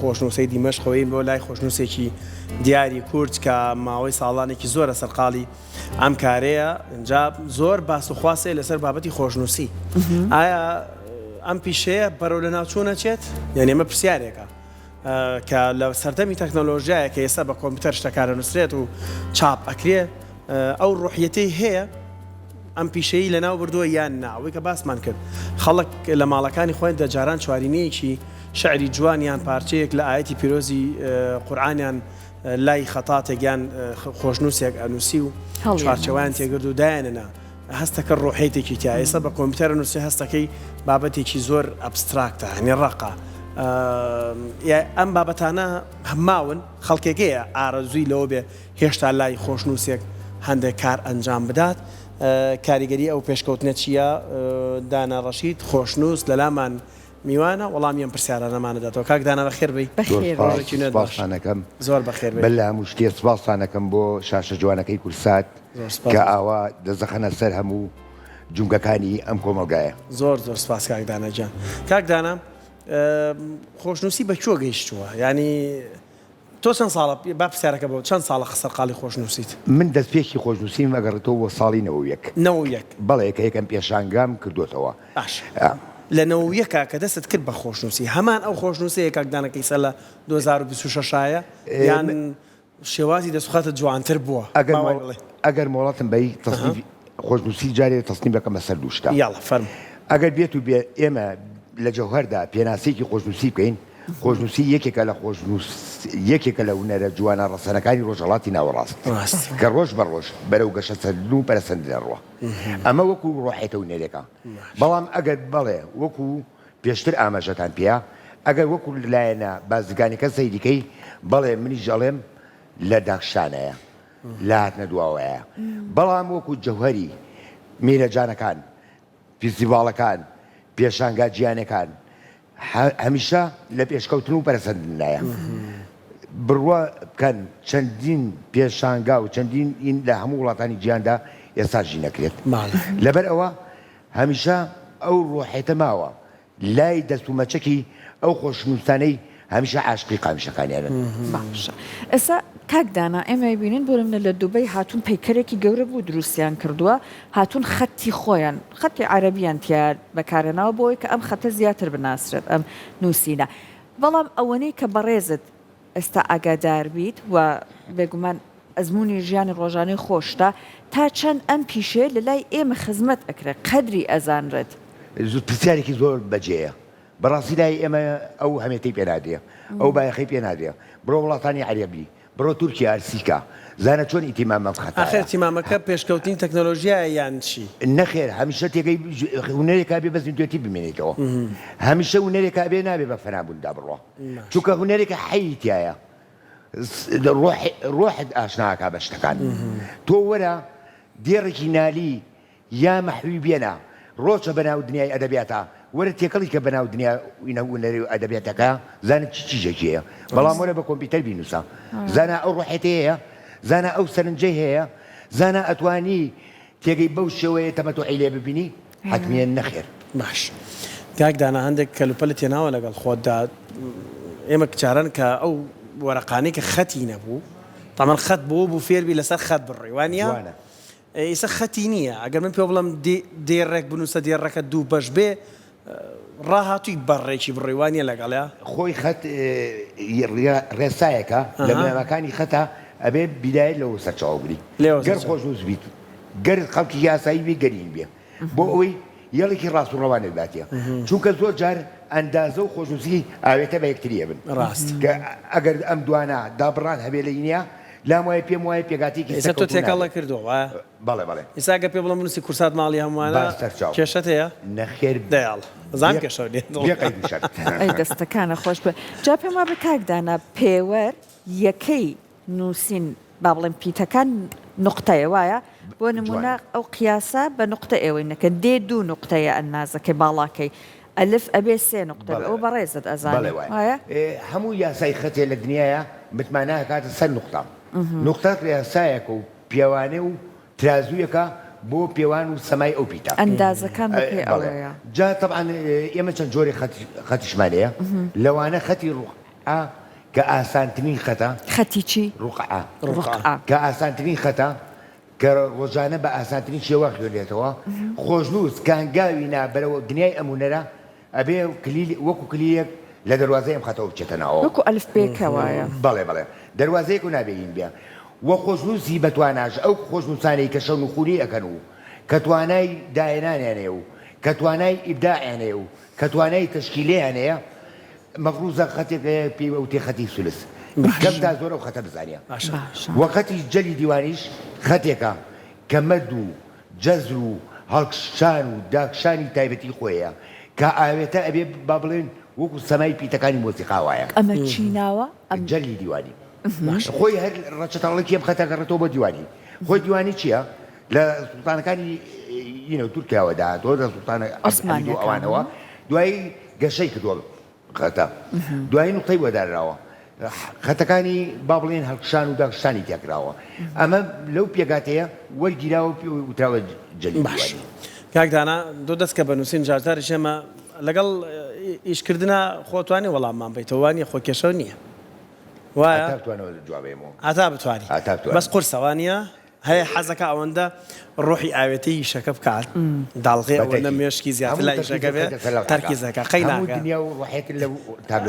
خۆشنووسی دیمەشقەوەی بۆ لای خۆشنووسێکی دیاری کورد کە ماوەی ساڵانێکی زۆرە سەرقاڵی ئەم کارەیە اینجا زۆر باس و خواسێ لەسەر بابەتی خۆشنووسی ئایا ئەم پیشەیە بەرەو لە ناوچوو نەچێت یعنی ئەمە پرسیارێکە کە لە سەردەمی تەکنۆلۆژیایە کە ئێستا بە کۆمپیوتەر شتەکارە نووسرێت و چاپ ئەکرێ ئەو ڕوحیەتەی هەیە ئەم پیشەیە لەناو بردووە یان ناوەی کە باسمان کرد خەڵک لە ماڵەکانی خۆیان دەجاران چوارینەیەکی شعری جوانیان پارچەیەک لە ئاەتی پیرۆزی قورئانیان لای خەتاتێکیان خۆشنووسێک ئەنووسی و چوارچەوەیان تێگرد و دایانەنا هەستەکە ڕوحێتێکی تیا ئێستا بە کۆمپیوتەر نووسی هەستەکەی بابەتێکی زۆر ئەبستراکتە هەنی ڕقا ئەم بابەتانە هەماون خەڵکێکەیە ئارەزووی لەوە بێ هێشتا لای خۆشنووسێک هەندێک کار ئەنجام بدات کاریگەری ئەو پێشکەوتنە چییە دانا ڕەشید خۆشنووس لەلامان میوانە وەڵامیان پرسیارانەمانەداتەوە کاک دانا بەخێر بی سپاسانەکەم زۆر بەخێر بە لە هەموو شتێ سپاسانەکەم بۆ شاشە جوانەکەی کورسات کە ئاوا دەزەخەنە سەر هەموو جونگەکانی ئەم کۆمەلگایە زۆر زۆر سپاس کاک داناجان کاک دانا خۆشنووسی بە کوێ گەیشتووە ینی تۆ چەند ساڵە با پرسیارەکە بۆ چەند ساڵە سەرقاڵی خۆشنووسیت من دەستپێکی خۆشنووسیم ئەگەڕێتەوە بۆ ساڵی 91 بەڵێ کە یەکەم پێشانگام کردوتەوە باش لە 91 کە دەست کرد بە خۆشنووسی هەمان ئەو خۆشنووسەیە کاک دانەکەی سە لە 2026 یان شێوازی دەسوخاتە جوانتر بووە ئەگەر مۆڵاتم بەی تەسنیفی خۆشنووسی جارێ تەسنیم بەکەمە سەر دوو شتە یاڵە فەرموو ئەگەر بێت و بێ ئێمە لە جەوهەردا پێناسەیەکی خۆشنووسی بکەین خۆشنووسی یەکێکە لە یەکێکە لە هونەرە جوانە ڕەسەنەکانی ڕۆژهەڵاتی ناوەڕاست کە ڕۆژ بەڕۆژ بەرەو گەشە سەردن و پەرەسەندنە ڕوە ئەمە وەکو ڕۆحێتە هونەرێکە بەڵام ئەگەر بەڵێ وەکو پێشتر ئاماژەتان پێە ئەگەر وەکو لایەنە بازرگانیەکە سەیریکەی بەڵێ منیش دەڵێم لە داخشانەیە لە هاتنە دواوەیە بەڵام وەکو جەوهەری میرەجانەکان فیستیڤاڵەکان پێشانگا گیانەکان هەمیشە لە پێشکەوتن و پەرەسەندنایە بڕوە بکەن چەندین پێشانگا و چەندین لە هەموو وڵاتانی گیاندا ئێستاژی نەکرێت لەبەر ئەوە هەمیشە ئەو ڕۆحێتە ماوە لای دەستومەچەکی ئەو خۆشنووسانەی هەمیشە عاشقی قامیشەکانیانن ئێستا کاک دانا ئێمە بینین بۆ منە لە دووبەی هاتوون پەیکەرێکی گەورە بوو دروستیان کردووە هاتوون خەتی خۆیان خەتی عەرەبیان تیا بەکارێناوە بۆی کە ئەم خەتە زیاتر بناسرێت ئەم نووسینە بەڵام ئەوەنەی کە بەڕێزت ئێستا ئاگادار بیت و بێگومان ئەزمموی ژیانی ڕۆژانەی خۆشتا تا چەند ئەم پیشێ لە لای ئێمە خزمەت ئەکرێت قەدری ئەزانرێت پرسیارێکی زۆر بەجێیە بەڕاستی لای ئێمە ئەو هەمێتەی پێنادێ ئەو بایەخی پێنادێ بڕۆ وڵاتانی عەرەبی بڕۆ تورکیا ئەرسیکا زانە چۆن ئیتیمامە بخەتە ئاخر تیمامەکە پێشکەوتنی تەکنۆلۆژیایە یان چی نەخێر هەمیشە تێگەی هونەرێکا بێ بەس توێتی بمێنێتەوە هەمیشە هونەرێکا بێ نابێ بە فەنابووندا بڕۆ چونکە هونەرێکە حەیتایە ڕۆحت ئاشناکە بە شتەکان تۆ وەرە دێڕێکی نالی یا مەحوی بێنە ڕۆچە بەناو دنیای ئەدەبیاتە وەرە تێکەڵی کە بەناو دنیا هونەری و ئەدەبیاتەکە زانە چی چیژێکیەیە بەڵام وەرە بە کۆمپیوتەر بینوسە زانە ئەو ڕۆحێتە هەیە زانە ئەو سەرنجەی هەیە زانە ئەتوانی تێگەی بەو شێوەیە تەمەتۆعی لێ ببینی حتمیە نەخێر باش کاک دانا هەندێک کەلوپەلە تێناوە لەگەڵ خۆتدا ئێمە کچاران کە ئەو وەرەقانەی کە خەتی نەبوو تەمان خەت بوو فێربی لەسەر خەت بڕێ وانە ئێستا خەتی نییە ئەگەر من پێ بڵم دێڕێک بنووسە دێڕەکە دوو بەش بێ ڕاهاتووی بەڕێکی بڕێوانیە لەگەڵەیە خۆی خەت ڕێسایەکە لە بنەماکانی خەتە ئەبێ بیدایت لەوە سەرچاوبری گەر خۆشنووس بیت گەر خەڵکی یاسایی بێ گەرین بێ بۆ ئەوەی یەڵێکی ڕاست و ڕەوانە باتە چونکە زۆر جار ئەندازە و خۆشنووسی ئاوێتە بە یەکتریە بن ڕاست ئەگەر ئەم دوانە دابڕان هەبێ لە ئینیا لام وایە پێم وایە پێگاتێکی ئێستا تۆ تێکەڵە کردەوە بەڵێ بەڵێ ئێستا گە پێ بڵم نووسی کورسات ماڵی هەمووانە کێشەت هەیە نەخێر دەیاڵ زان کێشە ئەی دەستەکانە خۆش بێ جا پێم وا بە کاک دانا پێوەر یەکەی نووسین با بڵێم پیتەکان نقطەیە وایە بۆ نمونە ئەو قیاسە بە نقطە ئێوەی نەکە دێ دوو نقطەیە ئەنازەکەی باڵاکەی ئەلف ئەبێ سێ نقطە ئەو بەڕێزت ئەزانێ وایە هەموو یاسای خەتێ لە دنیاە متمانە کاتە سەر نقطە نقطە یاسایەکە و پیاوانێ و ترازوویەکە بۆ پێوان و سەمای ئەو پیتە ئەندازەکان ئەوەیە جا طبعا ئێمە چەند جۆری خەتیشمانەیە لەوانە خەتی کە ئاسانترین خەتە خەتی چی؟ ڕوقعە کە ئاسانترین خەتە کە ڕۆژانە بە ئاسانترین شێوە خوێنێتەوە خۆشنووس کانگاوی نابەرەوە دنیای ئەمونەرە ئەبێ وەکو کلیەک لە دەواازەی ئەم خەتەوە بچێتە ناوە وەکو ئەلف بێکەوەیە بەڵێ دەواازەیەک و نابێین بێ وە خۆشنووسی بەتواناژ ئەو خۆشنووسانەی کە شەو و خوری ئەەکەن و کە توانای داهێنانیانێ و کە توانای ئیبداعیانێ و کە توانای تشکیلەیانەیە مەفروزە خەتێک پێوەوتێ خەتی سولس کەمدا زۆر ئەو خەتە بزانە وەخەتی جەلی دیوانیش خەتێکە کە مەد و جەزر و هەڵکشان و داکشانی تایبەتی خۆیە کە ئاوێتە ئەبێ با بڵێن وەکو سەمای پیتەکانی مۆسیقاوایە ئەمە چیناوە جەلی دیوانی خۆی هەر ڕەچەتەڵێکی ئەم خەتە گەڕێتەوە بۆ دیوانی خۆی دیوانی چییە؟ لە سوڵتانەکانی تورکیاوەدا تۆ لە سوڵتانە ئەسمانی ئەوانەوە دوایی گەشەی کردووە خەتە دوایی نوقتەی وەدارراوە خەتەکانی با بڵێن هەڵکشان و داکشانی تێکراوە ئەمە لەو پێگاتەیە وەرگیراوە وتراوە جەلی دیوانی کاکدانا دوو دەست کە بەنووسین جارتاری شێمە لەگەڵ ئیشکردنە خۆتوانی وەڵاممان بیتەوانی خۆکێشەوە نییە وایە ئاتا بتوانی بەس قورسەوانە هەیە حەزەکە ئەوەندە ڕۆحی ئاوێتی شەکە بکات داڵغێ ئەوەندە مێشکی زیاتر لای شەکە بێ تەرکیزەکە قەی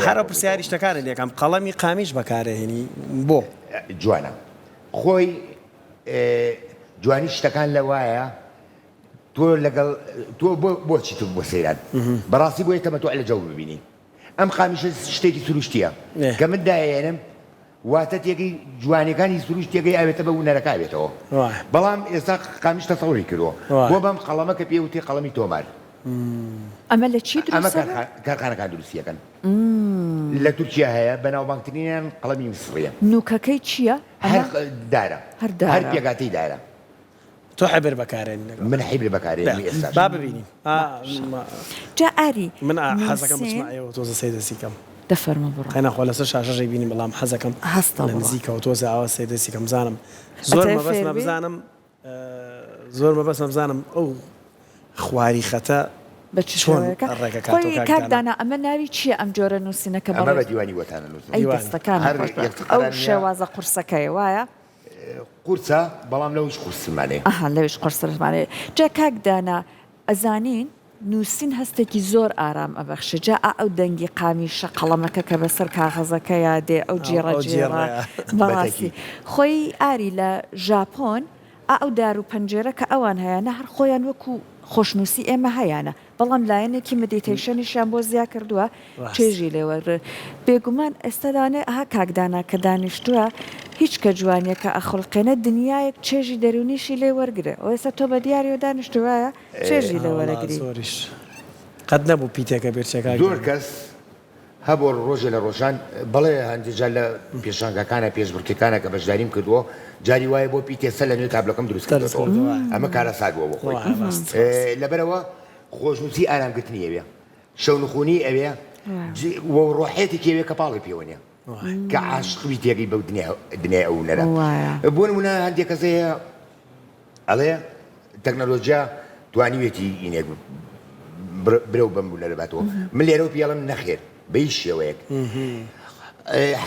هەرە پرسیاری شتەکانە لێکم قەڵەمی قامیش بەکارهێنی بۆ جوانە خۆی جوانی شتەکان لە وایە تۆ لەگەڵ تۆ بۆچی تو بۆ سەیران بەڕاستی بۆ یەکەمە تۆ لە جەو ببینی ئەم قامیشە شتێکی سروشتیە کە من دایێنم واتە تێگەی جوانەکانی سروش تێگەی ئاوێتە بە وونەرەکە بێتەوە بەڵام ئێستا قامیش تەسەوری کردووە بۆ بەم قەڵەمە کە پێوتێ قەڵەمی تۆمار ئەمە لە چی ئەمە کارخانەکان دروستیەکەن لە تورکیا هەیە بەناوبانگترینیان قەڵەمی میسڕیە نوکەکەی چییە؟ هەر دارە هەر پێگاتەی دارە تۆ حەبر بەکارێنی من حیبر بەکارێنی ئێستا با ببینیم جا ئاری من حەزەکەم بچمایەوە تۆزە سەیدەسیکەم دەفەرمە بڕۆ خەینا خۆ لەسەر شاشەژەی بینی بەڵام حەزەکەم هەستە لە نزیکەوە تۆزە ئاوا سەیدەسیکەم بزانم زۆر مەبەستمە بزانم زۆر مەبەستمە بزانم ئەو خواری خەتە بە چۆنێکە خۆی کاکدانا ئەمە ناوی چییە ئەم جۆرە نووسینەکە ئەمە بە دیوانی وەتانە نووسین ئەی دەستەکان ئەو شێوازە قورسەکەی وایە قورسە بەڵام لەوش قورسمانێ لەوش قورسمانێ جا کاکدانا ئەزانین نووسین هەستێکی زۆر ئارام ئەبەخشە جا ئەو دەنگی قامیشە قەڵەمەکە کە بەسەر کاغەزەکە یادێ ئەو جێڕەجێڕە بەڕاستی خۆی ئاری لە ژاپۆن ئەو دار و پەنجێرە کە ئەوان هەیەە هەر خۆیان وەکو خۆشنووسی ئێمە هەیەە بەڵام لایەنێکی مدیتیشنیشیان بۆ زیاد کردووە چێژی لێوەرە بێگومان ئێستادانێ ئەها کاکدانا کە دانیشتووە هیچ کە جوانیەکە ئەخڵقێنە دنیایەک چێژی دەرونیشی لێ وەرگرێ ئەو ئێستا تۆ بە دیاریەوە دانیشتوایە چێژی لێ وەرەگری قەت نەبوو پیتێکە بێرچەکە زۆر کەس هەبۆ ڕۆژێ لە ڕۆژان بەڵێ هەندێکجار لە پێشانگەکانە پێشبڕکێکانە کە بەشداریم کردووە جاری وایە بۆ پیتێسە لە نوێ تابلەکەم دروست کردەوە ئەمە کارە ساگووە بۆ خۆی لەبەرەوە خۆشنووسی ئارامگرتنی ئەوێ شەونخوونی ئەوێ ڕۆحێتی کێوێ کە پاڵی پێوەنیە کە عاشقی تێگەی بەو دنیای ئەو نەرە بۆ نمونە هەندێک کەسەیە ئەڵێ تەکنەلۆژیا توانیوێتی ئینێک برەو بەم بوو لەباتەوە من لێرە و پیاڵم نەخێر بە هیچ شێوەیەک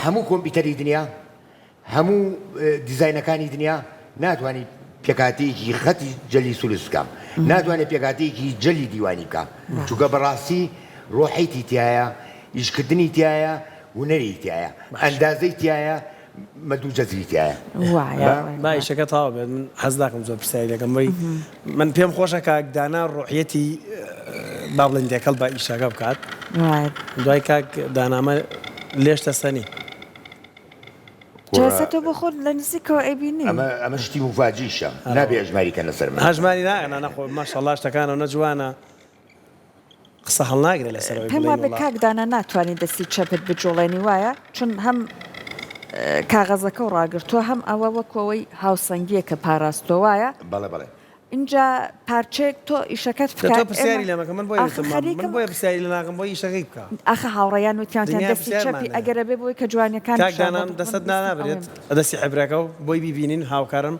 هەموو کۆمپیوتەری دنیا هەموو دیزاینەکانی دنیا ناتوانانی پێکاتەیەکی خەتی جەلی سولس بکەم ناتوانێت پێکاتەیەکی جەلی دیوانی بکە چونکە بەڕاستی ڕۆحەیەتی تایە ئیشکردنی تایە هونەری تایە ئەندازەی تایە مەدوو جەزری تایە باشەکە تاوا بێت من حەز داکەم زۆر پرسیاری لەکەم بۆی من پێم خۆشە کاکدانا ڕۆحیەتی با بڵێن دێکەڵ بە ئیشەکە بکات دوای کاک دانامە لێشتە سەنی جاسەتۆ بۆ خۆت لە نزیکەوە ئەبینی ئەمە شتی مفاجیشە نابێ ئەژماریکە لەسەر من هەژماری ناگەنە نەخۆ ماشەڵڵا شتەکانەوە نەجوانە قسە هەڵ ناگرێت لەسەر پێم وابێ کاکدانا ناتوانانی دەستی چەپت بجۆڵێنی وایە چون هەم کاغەزەکە و ڕاگرتووە هەم ئەوە وەکەوەی هاوسەنگیە کە پاراستۆ وایە بەڵێ اینجا پارچێک تۆ ئیشەکەت تۆ پرسیاری لەمەکە من بۆیە پرسیاری لە ناکەم بۆی ئیشەکەی بکە ئاخە هاوڕێیان وتیانیان دەستی چەپی ئەگەرە بێ بۆی کە جوانیەکان کاکدانان دەستت نابرێت دەستی عیبرەکە و بۆی بیبینین هاوکارم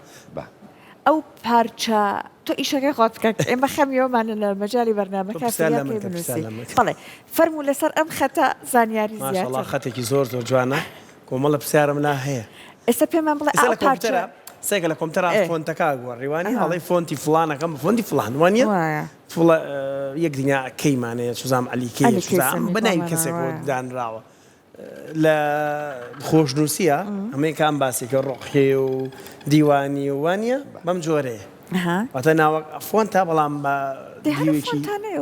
ئەو پارچە تۆ ئیشەکەی خۆت بکەک ئێمە خەمیەوەمان لە مەجای بەرنامەکە فریاکەی بنووسی بەڵێ فەرموو لەسەر ئەم خەتە زانیاری زیاتر خەتێکی زۆر جوانە کۆمەڵە پرسیارم لا هەیە ئێستا پێمان بڵێ ئەو پارچە سێکە لە کۆمپیوتەر فۆنتەکە گۆڕیوانی هەڵی فۆنتی فڵانەکەم فۆنتی فڵان وانە یەک دنیا کەیمانەیە سوزام علیکەی بەناوی کەسێک دانراوە لە خۆشنووسیە ئەمەی کام باسێکە ڕۆحێ و دیوانی وانە بەم جۆرەیە واتە ناوە فۆنتە بەڵام بە دیوێکی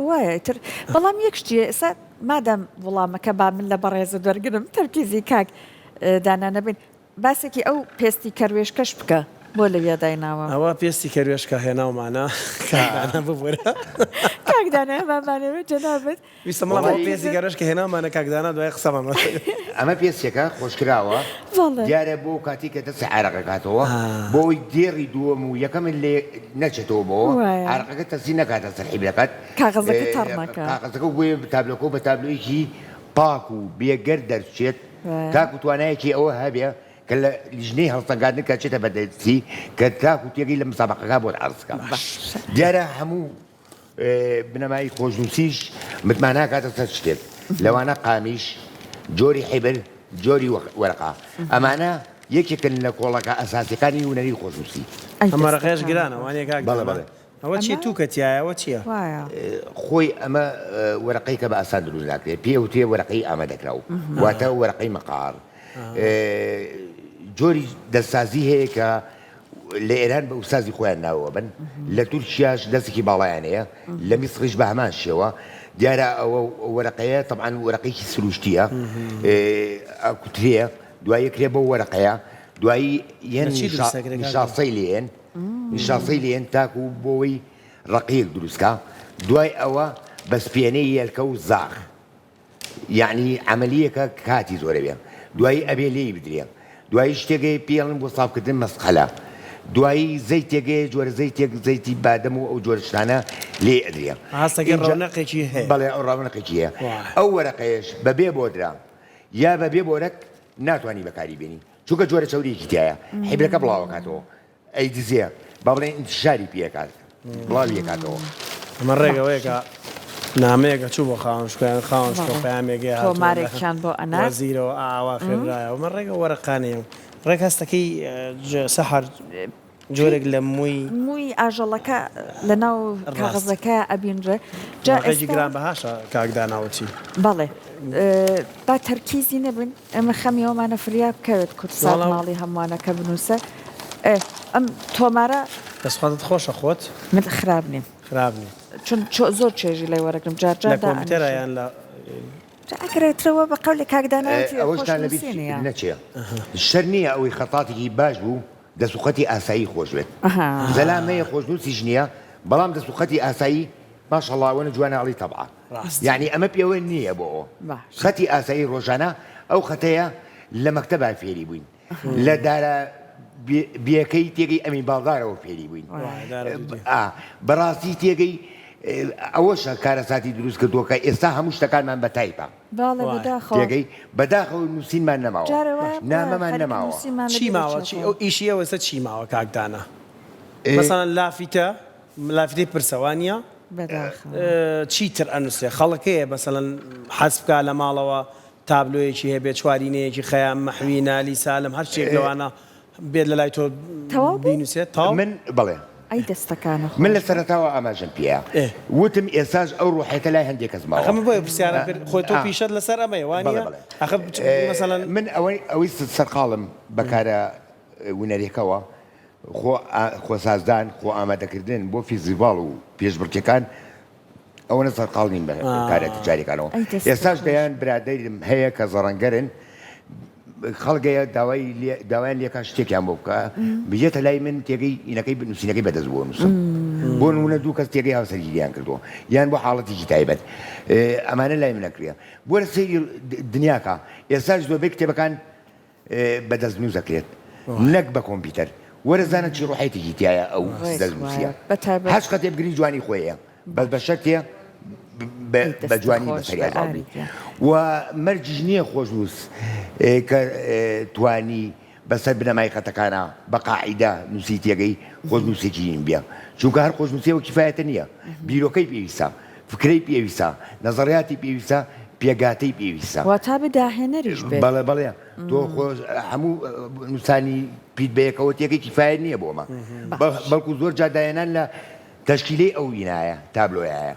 وایە تر بەڵام یەک شتیە ئێستا مادەم وڵامەکە با من لە بەڕێزە دەرگرم تەرکیزی کاک دانا نەبین باسێکی ئەو پێستی کەروێشکەش بکە بۆ لە یادایناوە ئەوە پێستی کەروێشکە هێناومانە کاکدانە ببوورە کاکدانە ئەمانەوێت جەنابێت ویستەمەڵام پێستی کەروێشکە هێناومانە کاکدانە دوای قسەمان ئەمە پێسێکە خۆشکراوە دیارە بۆ کاتی کە دەست عێراقەکاتەوە بۆی دێڕی دووەم و یەکەم لێ نەچێتەوە بۆ عێراقەکە تەسی نەکاتە سەر حیبلەکەت کاغەزەکە تەڕنەکە کاغەزەکە بۆیە تابلۆکە بە تابلۆیەکی پاک و بێگەر دەرچێت تاکو توانایەکی ئەوە هەبێ کە لە لیژنەی هەڵسەنگاندن کە چێتە بەدەستی کە تاکو تێگەی لە مسابقەکە بۆ عەرزکە دیارە هەموو بنەمای خۆشنووسیش متمانە کاتە سەر شتێک لەوانە قامیش جۆری حیبر جۆری وەرەقا ئەمانە یەکێکن لە کۆڵەکە ئەساسیەکانی هونەری خۆشنووسی ئەمە ڕقەش گرانە وانەیە کاک ئەوە چی تووکەتیایەوە چییە؟ خۆی ئەمە وەرەقەی کە بە ئاسان دروست ناکرێت پێ و تێ وەرەقەی ئامادەکراو واتە وەرەقەی مەقار جۆری دەستسازی هەیە کە لە ئێران بە ئوستازی خۆیان ناوە بن لە تورکیاش دەستێکی باڵایانەیە لە میسریش بە هەمان شێوە دیارە ئەوە وەرەقەیە طبعاً وەرەقەیەکی سروشتیە کوترەیە دوای کرێ بۆ وەرەقەیە دوایی یەن نیشاسەی لێن نیشاسەی لێن تاکو بۆی ڕقیەک دروستکە دوای ئەوە بەسپێنەی یەلکە و زاخ یعنی عملیەکە کاتی زۆرە بێ دوایی ئەبێ لێی بدرێ دوایی شتێگەی پێڵن بۆ ساافکردن مەسقەلە دوایی زەیتێگەی جۆرە زەیتی بادەم و ئەو جۆرشتانە لێ ئەدرێ هەستەکە ڕەونەقێکی هەیە بەڵێ ئەو ڕەونەقێکی هەیە ئەو وەرەقەیەش بەبێ بۆدرا یا بەبێ بۆرەک ناتوانانی بەکاری بێنی چونکە جۆرە چاوریەکی تایە حیبرەکە بڵاوەکاتەوە ئەی دزیە با بڵێن انتشاری پێکات بڵاوی یەکاتەوە ئەمە ڕێگەوەیەکە نامەیەکە چوو بۆ خاوەنشکیان خاوەنشکۆ پەیامێکی تۆمارێکیان بۆ ئەنا زیرەوە ئاوا خێرایەوە مە ڕێگە وەرەقانەیە ڕێک هەستەکەی سەحەر جۆرێک لە مووی ئاژەڵەکە لە ناو کاغەزەکە ئەبینرێ جاڕێکی گران بەهاشە کاکداناوەچی بەڵێ با تەرکیزی نەبن ئەمە خەمیەوەمانە فریا بکەوێت کورسان ماڵی هەمووانەکە بنووسە ئەم تۆمارە دەستخواتت خۆشە خۆت من خراپ نیم چون زۆر چێژی لای وەرەگرم جارجار کۆمپیوتەرایان لە ئەگرێتەوە بە قەولێک کاکداناوەتی ئەوەشتان لەبییر نەچێ شەر نییە ئەوەی خەتاتێکی باش بوو دەسوقەتی ئاسایی خۆش بێت زەلامەیە خۆشنووسیش نییە بەڵام دەسوقەتی ئاسایی ماشەڵڵاوەنە جواناڵی تەبعا یعنی ئەمە پێوە نییە بۆ ئەوە خەتی ئاسایی ڕۆژانە ئەو خەتەیە لە مەکتەبا فێری بووین لە دارە بیەکەی تێگەی ئەمین باڵدارەوە فێری بووین بەڕاستی تێگەی ئەوەشە کارەساتی دروست کردووەکە ئێستا هەموو شتەکانمان بە تایپە تێگەی بەداخەوە نووسینمان نەماوە نامەمان نەماوە چی ماوە ئەو ئیشی ئەوەسە چی ماوە کاکدانە مەسەڵەن لافیتەی پرسەوانیە چیتر ئەنووسێ خەڵکەیە مەسەڵەن حەز بکە لە ماڵەوە تابلۆیەکی هەیە بێت چوارینەیەکی خەیام مەحوی نالی سالم هەر شتێک لەوانە بێت لە لای تۆ بینووسێت تا من بڵێ ئەی دەستەکانە من لە سەرەتاوە ئاماژەم پێە وتم ئێساش ئەو ڕوحێتە لای هەندێک کەس ماوە ئەمە بۆیە پرسیارە کرد خۆی تۆ پیشەت لەسەر ئەمەیە وانە مەسەڵەن من ئەوەی سەرقاڵم بەکارە وینەرێکەوە خۆ سازدان خۆ ئامادەکردن بۆ فیزیڤاڵ و پێشبڕکێکان ئەوە سەرقاڵ نین بە کارە تجاریەکانەوە ئێستاش دەیان برادەرم هەیە کە زەڕەنگەرن خەڵگەیە داوایان لێکا شتێکیان بۆ بکە بژێتە لای من تێگەی ئینەکەی نووسینەکەی بەدەست بۆ نووسم بۆ نمونە دوو کەس تێگەی هاوسەرگیریان کردووە یان بۆ حاڵەتێکی تایبەت ئەمانە لای من نەکرێ بۆ لە سەیری دنیاکە ئێستاش زۆربەی کتێبەکان بەدەست نووس دەکرێت نەک بە کۆمپیوتەر وەرەزانە چی ڕوحێتێکی تایە ئەو دەستنووسیە هەش قەتێ بگری جوانی خۆیە بەس بە شەرتێ بە جوانی بەسەریازاڵی و مەرجیش نییە خۆشنووس کە توانی بەسەر بنەمای خەتەکانە بەقاعیدا نووسیتێگەی خۆشنووسێکی بێ چونکە هەر خۆشنووسیەوە کیفایەتە نییە بیرۆکەی پێویستە فکرەی پێویستە نەزەڕیاتی پێویستە پێگاتەی پێویستە واتا بەداهێنەریش بێت بەڵێ بەڵێ تۆ هەموو نووسانی پیت بەیەکەوە تێکەی کیفاەت نییە بۆمە بەڵکو زۆر جادایەنان لە تەشکیلەی ئەو وینایە تابلۆیایە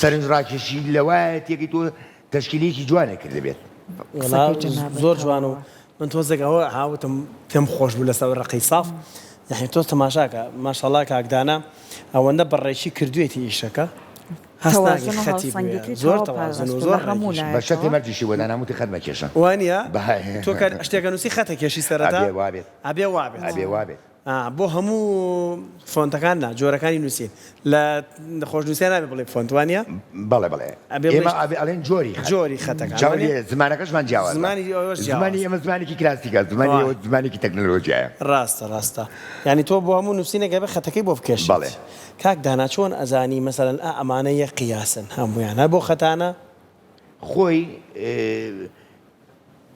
سەرنجڕاکێشی لەوایە تێکی تۆ تەشکیلێکی جوانێک کرد دەبێت زۆر جوان و من تۆزێکەوە هاوتم پێم خۆش بوو لەسەر ڕقی ساف یعنی تۆ تەماشاکە ماشەڵڵا کاکدانە ئەوەندە بەڕێکی کردوێتی ئیشەکە زۆر تەوازن و زۆر بە شەتی مەرجیشی وەدا ناموتی خەت مەکێشە وانە تۆ شتێکە نووسی خەتە کێشی سەرەتا ئەبێ وابێت بۆ هەموو فۆنتەکاننا جۆرەکانی نووسین لە خۆشنووسیان نابێ بڵێ فۆنتوانە بەڵێ ئێمە ئەڵێن جۆری خەتەکان زمانەکەشمان جیاوە زمانی ئێمە زمانێکی کلاسیکە زمانێکی تەکنۆلۆژیایە ڕاستە ینی تۆ بۆ هەموو نووسینەکە بێ خەتەکەی بۆ بکێش بەڵێ کاک دانا چۆن ئەزانی مەسەلەن ئەمانە یە قیاسن هەموویانە بۆ خەتانە خۆی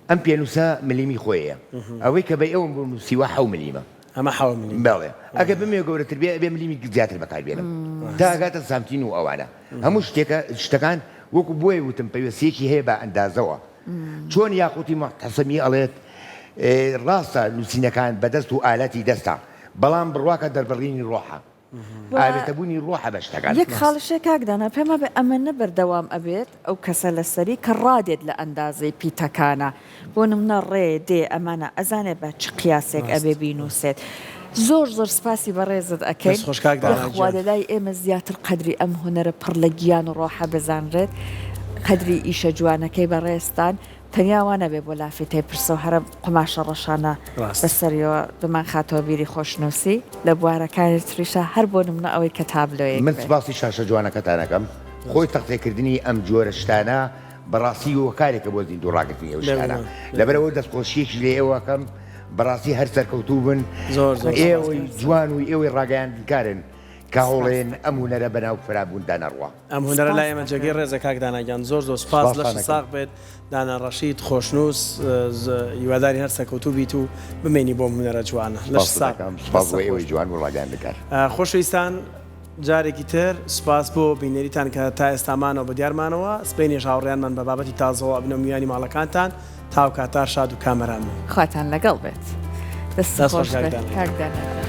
ئەم پێنووسە ملیمی خۆیە ئەوەی کە بە ئێوەم بۆ نووسیوە 7 ملیمە ئەمە 7 ملیم بەڵێ ئەگە بمێ گەورەتر بێ ملیمی زیاتر بەکاربێنم داگاتە سامتین و ئەوانە هەموو شتەکان وەکو بۆی وتم پەیوەستیەکی هەیە بە ئەندازەوە چۆن یاقوتی محتەسەمی ئەڵێت ڕاستە نووسینەکان بەدەست و ئالەتی دەستە بەڵام بڕواکە دەربڕینی ڕۆحە ئالەتەبوونی ڕۆحە بە شتەکان یەک خاڵشێک کاکدانا پێمە بێ ئەمەنە بەردەوام ئەبێت ئەو کەسە لەسەری کە ڕادێت لە ئەندازەی پیتەکانە بۆ نمونە ڕێ دێ ئەمانە ئەزانێت بە چ قیاسێک ئەبێ بینووسێت زۆر سپاسی بە ڕێزت ئەەکەین خوا ئێمە زیاتر قەدری ئەم هوەرە پڕ لە گیان و ڕۆحە بزانرێت قەدری ئیشە جوانەکەی بە ڕێستان تەنیاوانە بێ بۆ لافی تێپرسە و هەرە قماشە ڕەشانە بەسەریەوە بمان خاتەوە بیری خۆشنووسی لە بوارەکانی تریشە هەر بۆ نمونە ئەوەی کە تابلۆیە من سپاسی شاشە جوانەکەتانەکەم خۆی تەقسێکردنی ئەم جۆرە شتانە بەڕاستی و کارێکە بۆ زیندوو ڕاگرتنی ئەو شتانە لەبەرەوە دەستخۆشیەکی لێ ئێوەکەم بەڕاستی هەر سەرکەوتوو بن ئێوەی جوان و ئێوەی ڕاگەیان کارن کاوڵێن ئەم هوەرە بەناو فرابووندا نەڕوە ئەم هوەرە لای ئێمە جێگەی ڕێزە کاکداناگیان زۆر سپاس لەش ساق بێت دانا ڕەشید خۆشنووس هیواداری هەر سەرکەوتوو بیت و بمێنی بۆ هوەرە جوانە لەش سپاس بۆ ئێوەی جوان و ڕاگەیان بکار خۆشەویستان جارێکی تر سپاس بۆ بینەریتان کە تا ئێستامانەوە بە دیارمانەوە سپێنیش هاوڕێیانمان بە بابەتی تازەوە بنەمیانی ماڵەکانتان تاو کاتار شاد و کامەران خواتان لەگەڵ بێت دەست خۆش کاکدانا